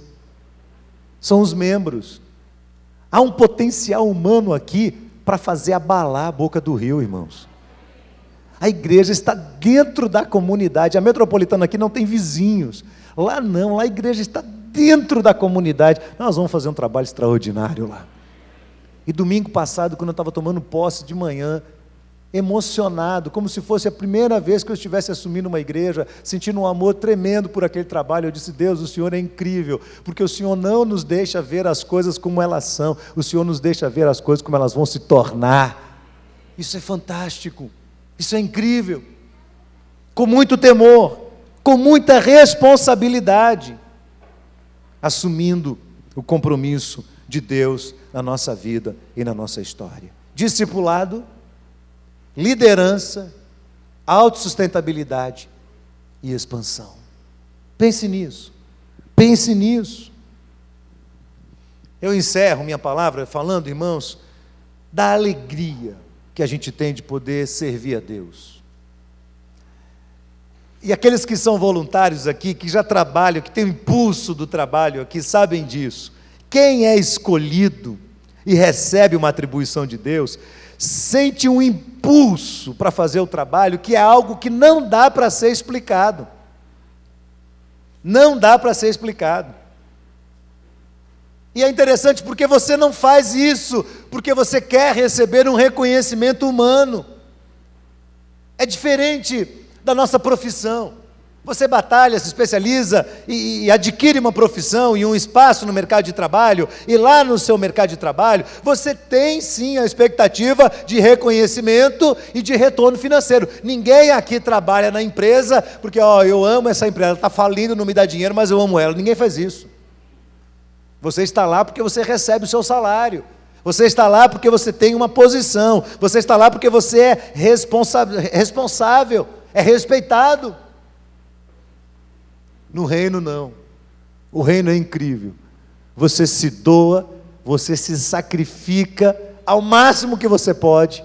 São os membros. Há um potencial humano aqui para fazer abalar a Boca do Rio, irmãos. A igreja está dentro da comunidade. A metropolitana aqui não tem vizinhos. Lá não, lá a igreja está dentro da comunidade. Nós vamos fazer um trabalho extraordinário lá. E domingo passado, quando eu estava tomando posse de manhã, emocionado, como se fosse a primeira vez que eu estivesse assumindo uma igreja, sentindo um amor tremendo por aquele trabalho, eu disse, Deus, o Senhor é incrível, porque o Senhor não nos deixa ver as coisas como elas são, o Senhor nos deixa ver as coisas como elas vão se tornar. Isso é fantástico, isso é incrível, com muito temor, com muita responsabilidade, assumindo o compromisso de Deus na nossa vida e na nossa história. Discipulado, liderança, autossustentabilidade e expansão. Pense nisso, pense nisso. Eu encerro minha palavra falando, irmãos, da alegria que a gente tem de poder servir a Deus. E aqueles que são voluntários aqui, que já trabalham, que têm o impulso do trabalho aqui, sabem disso. Quem é escolhido e recebe uma atribuição de Deus, sente um impulso para fazer o trabalho, que é algo que não dá para ser explicado. Não dá para ser explicado. E é interessante porque você não faz isso porque você quer receber um reconhecimento humano. É diferente da nossa profissão. Você batalha, se especializa e adquire uma profissão e um espaço no mercado de trabalho, e lá no seu mercado de trabalho, você tem sim a expectativa de reconhecimento e de retorno financeiro. Ninguém aqui trabalha na empresa porque, eu amo essa empresa, ela está falindo, não me dá dinheiro, mas eu amo ela. Ninguém faz isso. Você está lá porque você recebe o seu salário. Você está lá porque você tem uma posição. Você está lá porque você é responsável, é respeitado. No reino não. O reino é incrível. Você se doa, você se sacrifica ao máximo que você pode,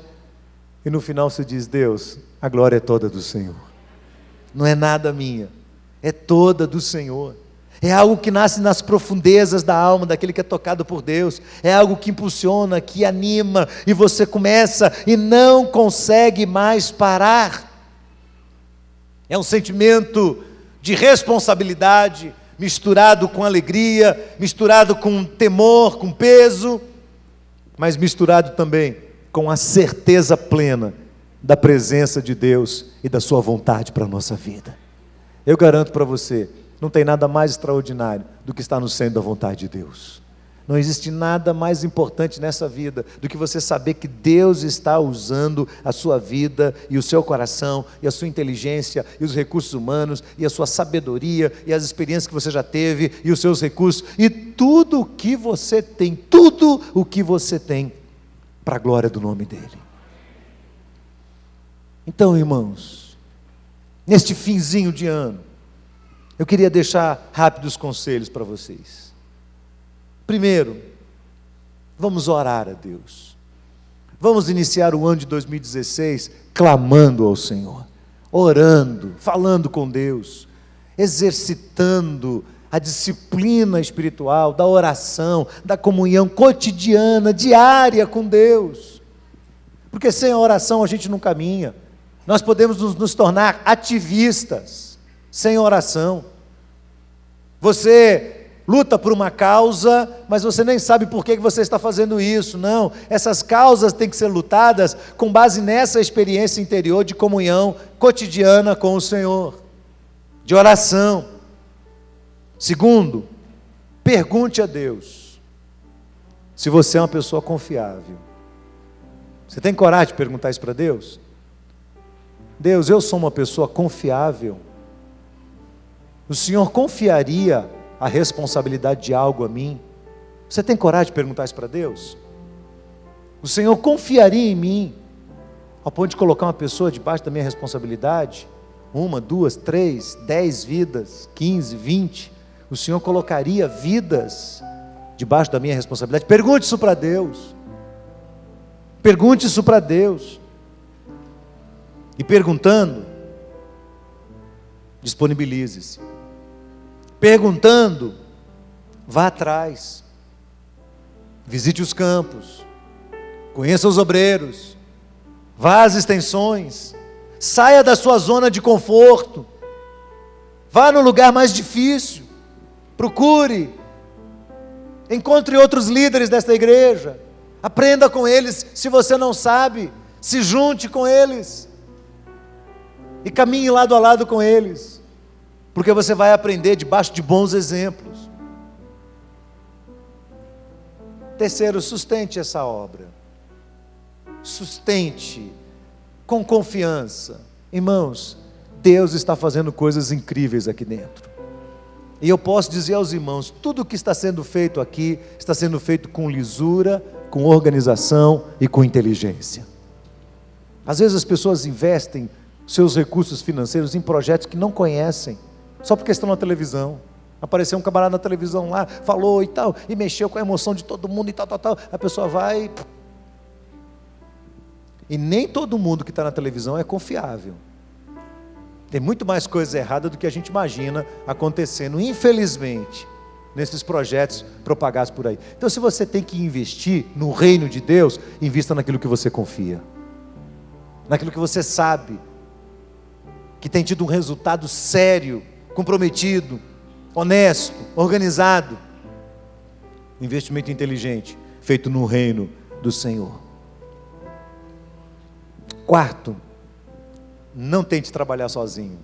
e no final você diz: Deus, a glória é toda do Senhor. Não é nada minha, é toda do Senhor. É algo que nasce nas profundezas da alma daquele que é tocado por Deus. É algo que impulsiona, que anima, e você começa e não consegue mais parar. É um sentimento de responsabilidade, misturado com alegria, misturado com temor, com peso, mas misturado também com a certeza plena da presença de Deus e da sua vontade para a nossa vida. Eu garanto para você, não tem nada mais extraordinário do que estar no centro da vontade de Deus. Não existe nada mais importante nessa vida do que você saber que Deus está usando a sua vida e o seu coração e a sua inteligência e os recursos humanos e a sua sabedoria e as experiências que você já teve e os seus recursos e tudo o que você tem, tudo o que você tem para a glória do nome dEle. Então, irmãos, neste finzinho de ano, eu queria deixar rápidos conselhos para vocês. Primeiro, vamos orar a Deus. Vamos iniciar o ano de 2016 clamando ao Senhor, orando, falando com Deus, exercitando a disciplina espiritual, da oração, da comunhão cotidiana, diária com Deus. Porque sem a oração a gente não caminha. Nós podemos nos tornar ativistas sem oração. Você luta por uma causa, mas você nem sabe por que você está fazendo isso. Não, essas causas têm que ser lutadas com base nessa experiência interior de comunhão cotidiana com o Senhor, de oração. Segundo, pergunte a Deus se você é uma pessoa confiável. Você tem coragem de perguntar isso para Deus? Deus, eu sou uma pessoa confiável? O Senhor confiaria a responsabilidade de algo a mim? Você tem coragem de perguntar isso para Deus? O Senhor confiaria em mim ao ponto de colocar uma pessoa debaixo da minha responsabilidade? 1, 2, 3, 10 vidas, 15, 20. O Senhor colocaria vidas debaixo da minha responsabilidade? Pergunte isso para Deus. Pergunte isso para Deus. E perguntando, disponibilize-se. Perguntando, vá atrás, visite os campos, conheça os obreiros, vá às extensões, saia da sua zona de conforto, vá no lugar mais difícil, procure, encontre outros líderes desta igreja, aprenda com eles. Se você não sabe, se junte com eles e caminhe lado a lado com eles, porque você vai aprender debaixo de bons exemplos. Terceiro, sustente essa obra. Sustente com confiança. Irmãos, Deus está fazendo coisas incríveis aqui dentro. E eu posso dizer aos irmãos, tudo o que está sendo feito aqui, está sendo feito com lisura, com organização e com inteligência. Às vezes as pessoas investem seus recursos financeiros em projetos que não conhecem, só porque estão na televisão. Apareceu um camarada na televisão lá, falou e tal, e mexeu com a emoção de todo mundo e tal. A pessoa vai... E nem todo mundo que está na televisão é confiável. Tem muito mais coisa errada do que a gente imagina acontecendo, infelizmente, nesses projetos propagados por aí. Então, se você tem que investir no reino de Deus, invista naquilo que você confia, naquilo que você sabe, que tem tido um resultado sério, comprometido, honesto, organizado. Investimento inteligente, feito no reino do Senhor. Quarto, não tente trabalhar sozinho.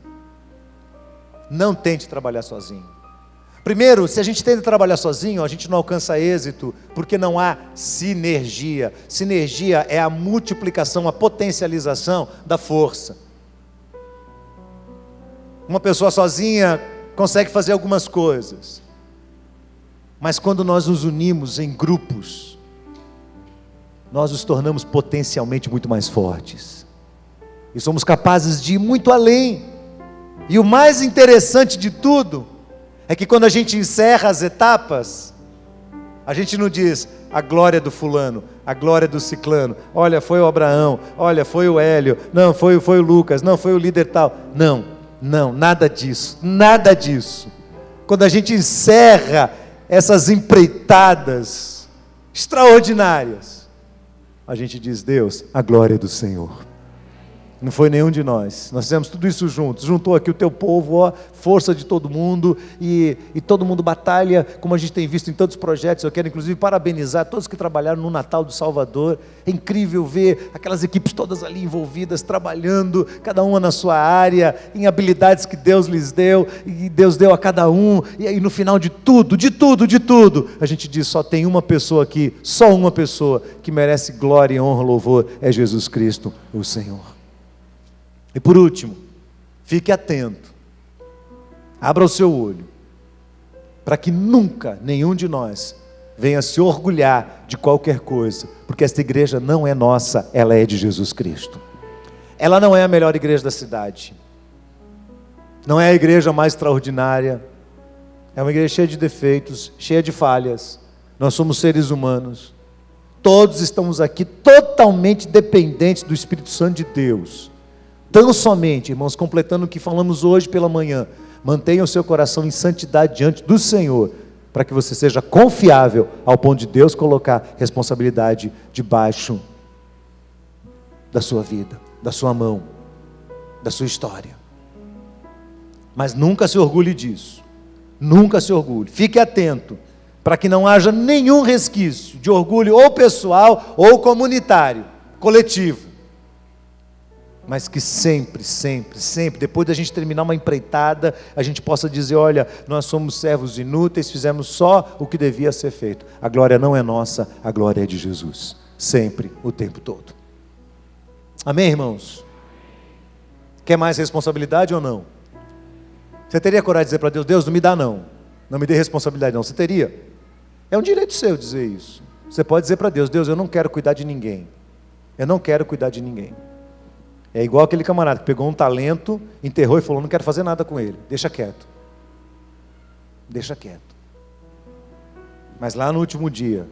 Não tente trabalhar sozinho. Primeiro, se a gente tenta trabalhar sozinho, a gente não alcança êxito, porque não há sinergia. Sinergia é a multiplicação, a potencialização da força. Uma pessoa sozinha consegue fazer algumas coisas, mas quando nós nos unimos em grupos, nós nos tornamos potencialmente muito mais fortes, e somos capazes de ir muito além. E o mais interessante de tudo, é que quando a gente encerra as etapas, a gente não diz, a glória do fulano, a glória do ciclano, olha, foi o Abraão, olha, foi o Hélio, não, foi o Lucas, não, foi o líder tal. Não, nada disso, nada disso. Quando a gente encerra essas empreitadas extraordinárias, a gente diz, Deus, a glória do Senhor. Não foi nenhum de nós fizemos tudo isso juntos, juntou aqui o teu povo, ó, força de todo mundo, e todo mundo batalha, como a gente tem visto em tantos projetos. Eu quero inclusive parabenizar todos que trabalharam no Natal do Salvador. É incrível ver aquelas equipes todas ali envolvidas, trabalhando, cada uma na sua área, em habilidades que Deus lhes deu, e Deus deu a cada um, e aí no final de tudo, a gente diz, só tem uma pessoa aqui, só uma pessoa, que merece glória, honra, louvor, é Jesus Cristo, o Senhor. E por último, fique atento, abra o seu olho, para que nunca nenhum de nós venha se orgulhar de qualquer coisa, porque esta igreja não é nossa, ela é de Jesus Cristo. Ela não é a melhor igreja da cidade, não é a igreja mais extraordinária, é uma igreja cheia de defeitos, cheia de falhas. Nós somos seres humanos, todos estamos aqui totalmente dependentes do Espírito Santo de Deus. Tão somente, irmãos, completando o que falamos hoje pela manhã, mantenha o seu coração em santidade diante do Senhor, para que você seja confiável ao ponto de Deus colocar responsabilidade debaixo da sua vida, da sua mão, da sua história. Mas nunca se orgulhe disso, nunca se orgulhe, fique atento, para que não haja nenhum resquício de orgulho ou pessoal ou comunitário, coletivo. Mas que sempre, depois da gente terminar uma empreitada, a gente possa dizer, olha, nós somos servos inúteis, fizemos só o que devia ser feito. A glória não é nossa, a glória é de Jesus. Sempre, o tempo todo. Amém, irmãos? Quer mais responsabilidade ou não? Você teria coragem de dizer para Deus, Deus, não me dá não me dê responsabilidade não, você teria? É um direito seu dizer isso. Você pode dizer para Deus, Deus, eu não quero cuidar de ninguém. Eu não quero cuidar de ninguém. É igual aquele camarada que pegou um talento, enterrou e falou, não quero fazer nada com ele, deixa quieto. Deixa quieto. Mas lá no último dia,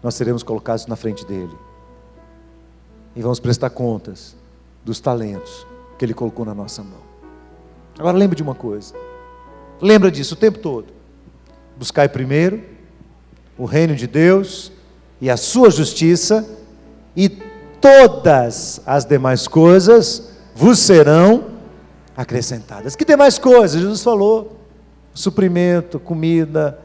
nós seremos colocados na frente dele. E vamos prestar contas dos talentos que ele colocou na nossa mão. Agora lembre de uma coisa. Lembra disso o tempo todo. Buscai primeiro o reino de Deus e a sua justiça, e todas as demais coisas vos serão acrescentadas. Que demais coisas? Jesus falou, suprimento, comida,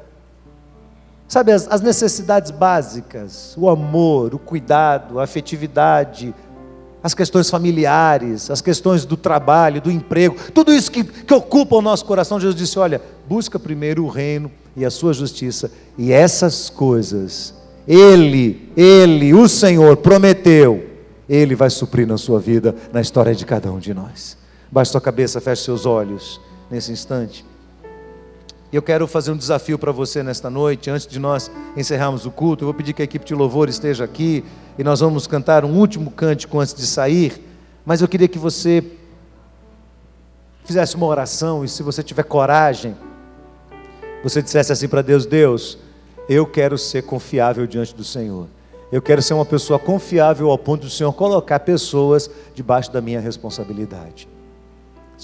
sabe, as necessidades básicas, o amor, o cuidado, a afetividade, as questões familiares, as questões do trabalho, do emprego, tudo isso que ocupa o nosso coração. Jesus disse, olha, busca primeiro o reino e a sua justiça, e essas coisas Ele, o Senhor, prometeu, Ele vai suprir na sua vida, na história de cada um de nós. Baixe sua cabeça, feche seus olhos nesse instante. Eu quero fazer um desafio para você nesta noite, antes de nós encerrarmos o culto. Eu vou pedir que a equipe de louvor esteja aqui, e nós vamos cantar um último cântico antes de sair, mas eu queria que você fizesse uma oração, e se você tiver coragem, você dissesse assim para Deus, Deus, eu quero ser confiável diante do Senhor. Eu quero ser uma pessoa confiável ao ponto do Senhor colocar pessoas debaixo da minha responsabilidade.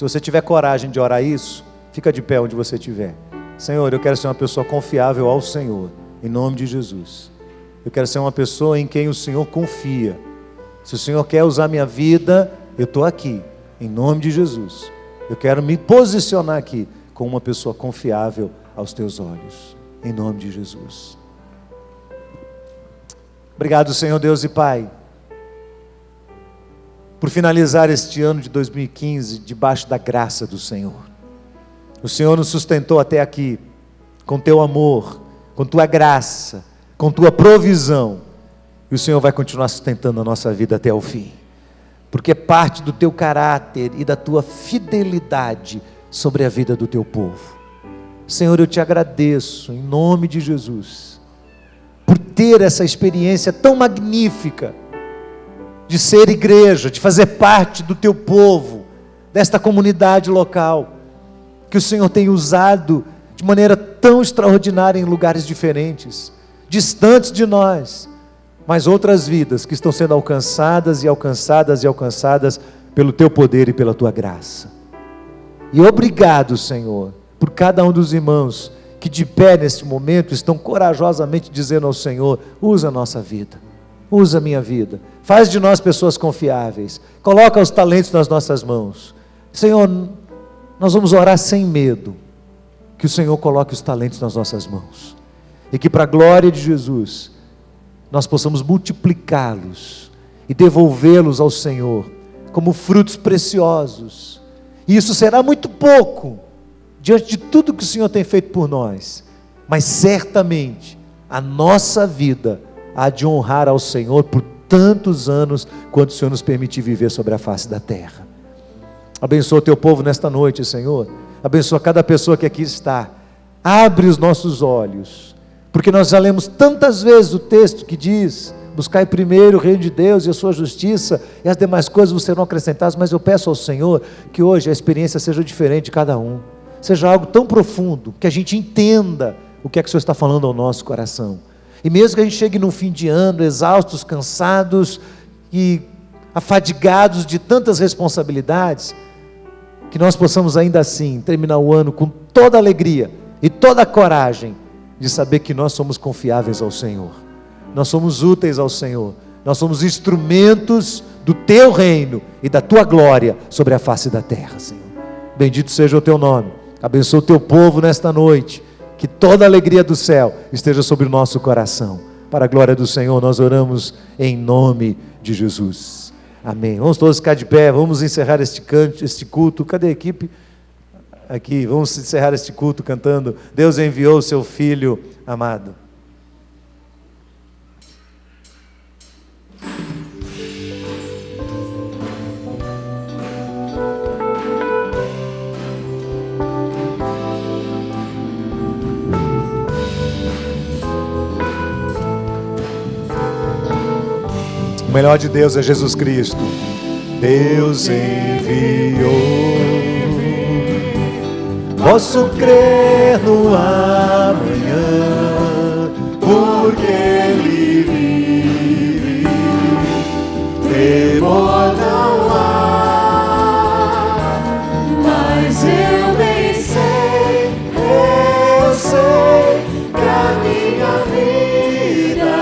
Se você tiver coragem de orar isso, fica de pé onde você estiver. Senhor, eu quero ser uma pessoa confiável ao Senhor, em nome de Jesus. Eu quero ser uma pessoa em quem o Senhor confia. Se o Senhor quer usar minha vida, eu estou aqui, em nome de Jesus. Eu quero me posicionar aqui como uma pessoa confiável aos teus olhos, em nome de Jesus. Obrigado, Senhor Deus e Pai, por finalizar este ano de 2015 debaixo da graça do Senhor. O Senhor nos sustentou até aqui, com teu amor, com tua graça, com tua provisão, e o Senhor vai continuar sustentando a nossa vida até o fim, porque é parte do teu caráter e da tua fidelidade sobre a vida do teu povo. Senhor, eu te agradeço, em nome de Jesus, por ter essa experiência tão magnífica, de ser igreja, de fazer parte do teu povo, desta comunidade local, que o Senhor tem usado de maneira tão extraordinária em lugares diferentes, distantes de nós, mas outras vidas que estão sendo alcançadas e alcançadas e alcançadas pelo teu poder e pela tua graça. E obrigado, Senhor, por cada um dos irmãos que de pé neste momento estão corajosamente dizendo ao Senhor: usa a nossa vida, usa a minha vida, faz de nós pessoas confiáveis, coloca os talentos nas nossas mãos. Senhor, nós vamos orar sem medo, que o Senhor coloque os talentos nas nossas mãos, e que para a glória de Jesus, nós possamos multiplicá-los, e devolvê-los ao Senhor, como frutos preciosos, e isso será muito pouco, diante de tudo que o Senhor tem feito por nós, mas certamente, a nossa vida, há de honrar ao Senhor, por tantos anos, quanto o Senhor nos permitir viver sobre a face da terra. Abençoa o teu povo nesta noite, Senhor. Abençoa cada pessoa que aqui está. Abre os nossos olhos, porque nós já lemos tantas vezes o texto que diz: buscai primeiro o reino de Deus e a sua justiça, e as demais coisas vos serão acrescentadas. Mas eu peço ao Senhor que hoje a experiência seja diferente de cada um, seja algo tão profundo, que a gente entenda o que é que o Senhor está falando ao nosso coração. E mesmo que a gente chegue no fim de ano, exaustos, cansados e afadigados de tantas responsabilidades, que nós possamos ainda assim terminar o ano com toda a alegria e toda a coragem de saber que nós somos confiáveis ao Senhor, nós somos úteis ao Senhor, nós somos instrumentos do teu reino e da tua glória sobre a face da terra, Senhor. Bendito seja o teu nome. Abençoa o teu povo nesta noite, que toda a alegria do céu esteja sobre o nosso coração. Para a glória do Senhor nós oramos em nome de Jesus. Amém. Vamos todos ficar de pé, vamos encerrar este culto. Cadê a equipe? Aqui, vamos encerrar este culto cantando: Deus enviou o seu Filho amado. O melhor de Deus é Jesus Cristo. Deus enviou. Posso crer no amanhã, porque Ele vive. Temor não há, mas eu bem sei que a minha vida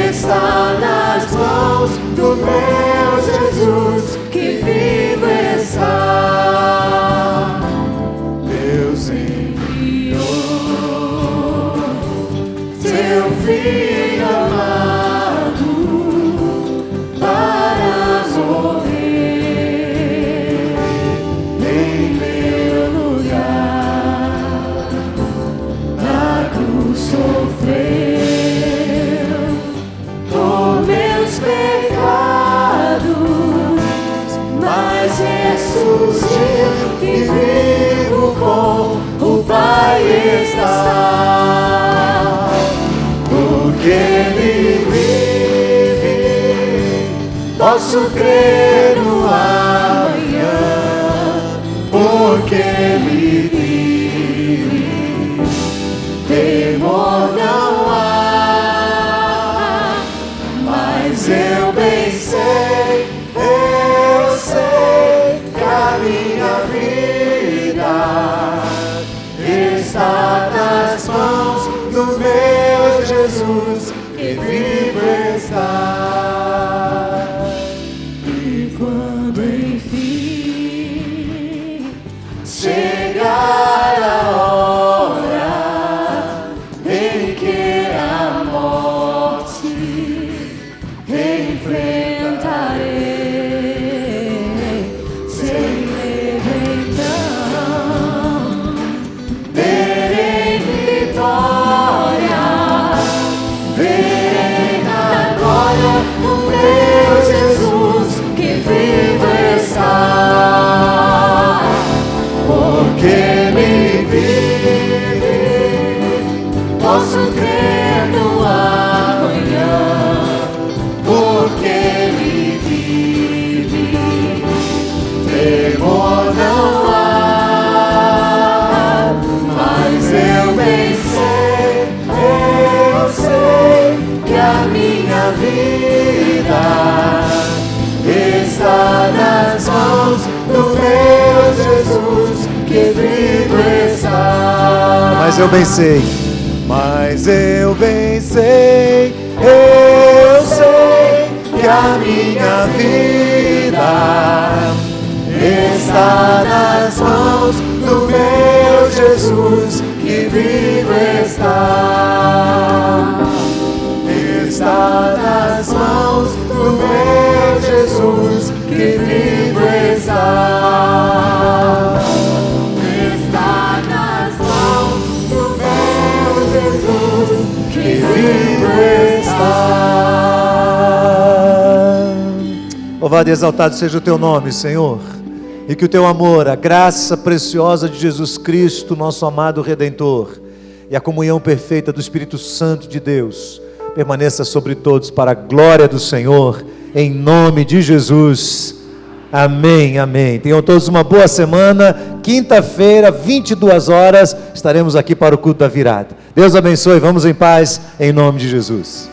está nas mãos do meu Jesus, que vivo está. Deus enviou seu Filho amado para morrer em meu lugar, na cruz sofrer pecados, mas ressuscitou e vivo com o Pai está, porque Ele vive. Posso crer no amanhã, porque Ele vive. Temor não há, mas eu bem sei, que a do meu Jesus, que vivo está. E quando enfim chegar a hora em que a morte enfrentarei, sem medo então terei vitória, verei na glória do meu Jesus, que vivo está. Porque Ele vive, posso crer no amanhã. Porque Ele vive, temor não há. Mas eu bem sei que a minha vida está nas mãos do meu Jesus, que vivo está. Mas eu bem sei, eu sei que a minha vida está nas mãos do meu Jesus, que vivo está. Está nas mãos do meu Jesus, que vivo está. Está nas mãos do meu Jesus, que vivo está. Louvado e exaltado seja o teu nome, Senhor, e que o teu amor, a graça preciosa de Jesus Cristo, nosso amado Redentor, e a comunhão perfeita do Espírito Santo de Deus permaneça sobre todos para a glória do Senhor, em nome de Jesus. Amém, amém. Tenham todos uma boa semana. Quinta-feira, 22 horas, estaremos aqui para o culto da virada. Deus abençoe, vamos em paz, em nome de Jesus.